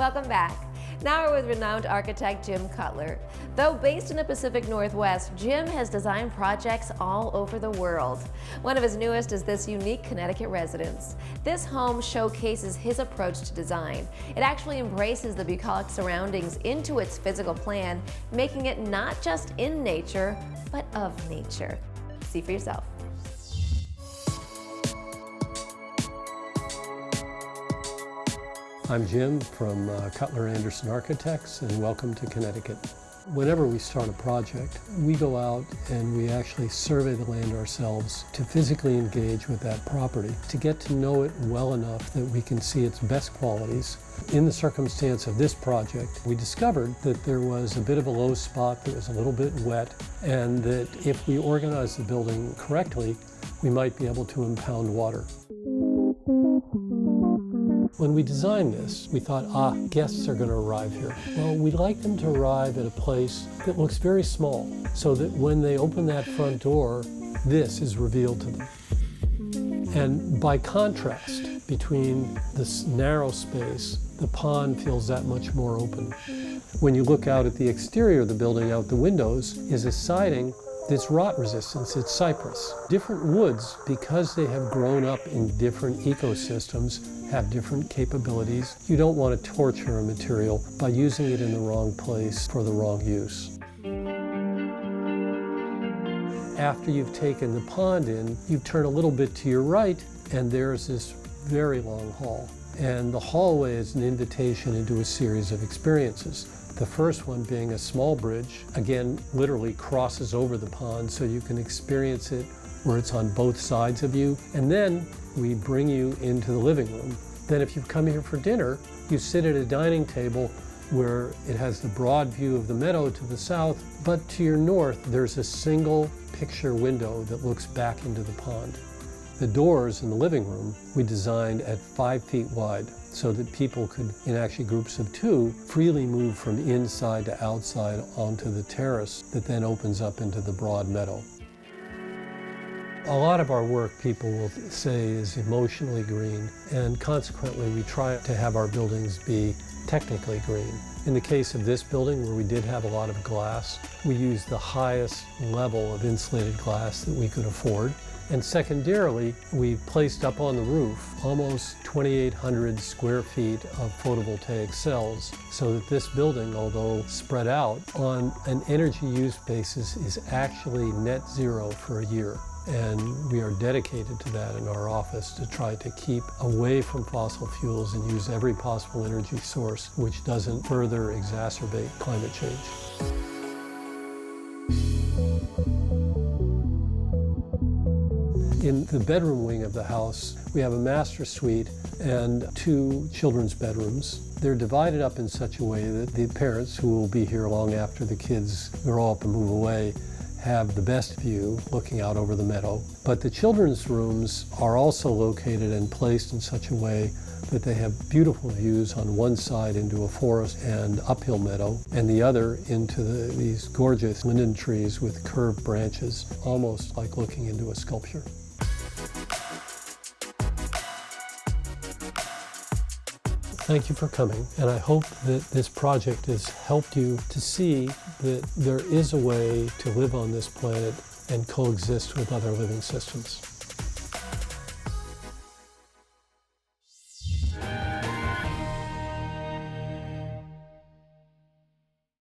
Welcome back. Now we're with renowned architect Jim Cutler. Though based in the Pacific Northwest, Jim has designed projects all over the world. One of his newest is this unique Connecticut residence. This home showcases his approach to design. It actually embraces the bucolic surroundings into its physical plan, making it not just in nature, but of nature. See for yourself. I'm Jim from Cutler Anderson Architects, and welcome to Connecticut. Whenever we start a project, we go out and we actually survey the land ourselves to physically engage with that property, to get to know it well enough that we can see its best qualities. In the circumstance of this project, we discovered that there was a bit of a low spot that was a little bit wet, and that if we organized the building correctly, we might be able to impound water. When we designed this, we thought, guests are going to arrive here. Well, we'd like them to arrive at a place that looks very small, so that when they open that front door, this is revealed to them. And by contrast between this narrow space, the pond feels that much more open. When you look out at the exterior of the building, out the windows, is a siding that's rot resistant, it's cypress. Different woods, because they have grown up in different ecosystems, have different capabilities. You don't want to torture a material by using it in the wrong place for the wrong use. After you've taken the pond in, you turn a little bit to your right, and there's this very long hall. And the hallway is an invitation into a series of experiences. The first one being a small bridge, again, literally crosses over the pond so you can experience it where it's on both sides of you. And then we bring you into the living room. Then if you've come here for dinner, you sit at a dining table where it has the broad view of the meadow to the south, but to your north, there's a single picture window that looks back into the pond. The doors in the living room we designed at 5 feet wide so that people could, in actually groups of 2, freely move from inside to outside onto the terrace that then opens up into the broad meadow. A lot of our work, people will say, is emotionally green, and consequently we try to have our buildings be technically green. In the case of this building, where we did have a lot of glass, we used the highest level of insulated glass that we could afford. And secondarily, we placed up on the roof almost 2,800 square feet of photovoltaic cells, so that this building, although spread out on an energy use basis, is actually net zero for a year. And we are dedicated to that in our office, to try to keep away from fossil fuels and use every possible energy source which doesn't further exacerbate climate change. In the bedroom wing of the house, we have a master suite and 2 children's bedrooms. They're divided up in such a way that the parents, who will be here long after the kids grow up and move away, have the best view looking out over the meadow. But the children's rooms are also located and placed in such a way that they have beautiful views on one side into a forest and uphill meadow, and the other into these gorgeous linden trees with curved branches, almost like looking into a sculpture. Thank you for coming, and I hope that this project has helped you to see that there is a way to live on this planet and coexist with other living systems.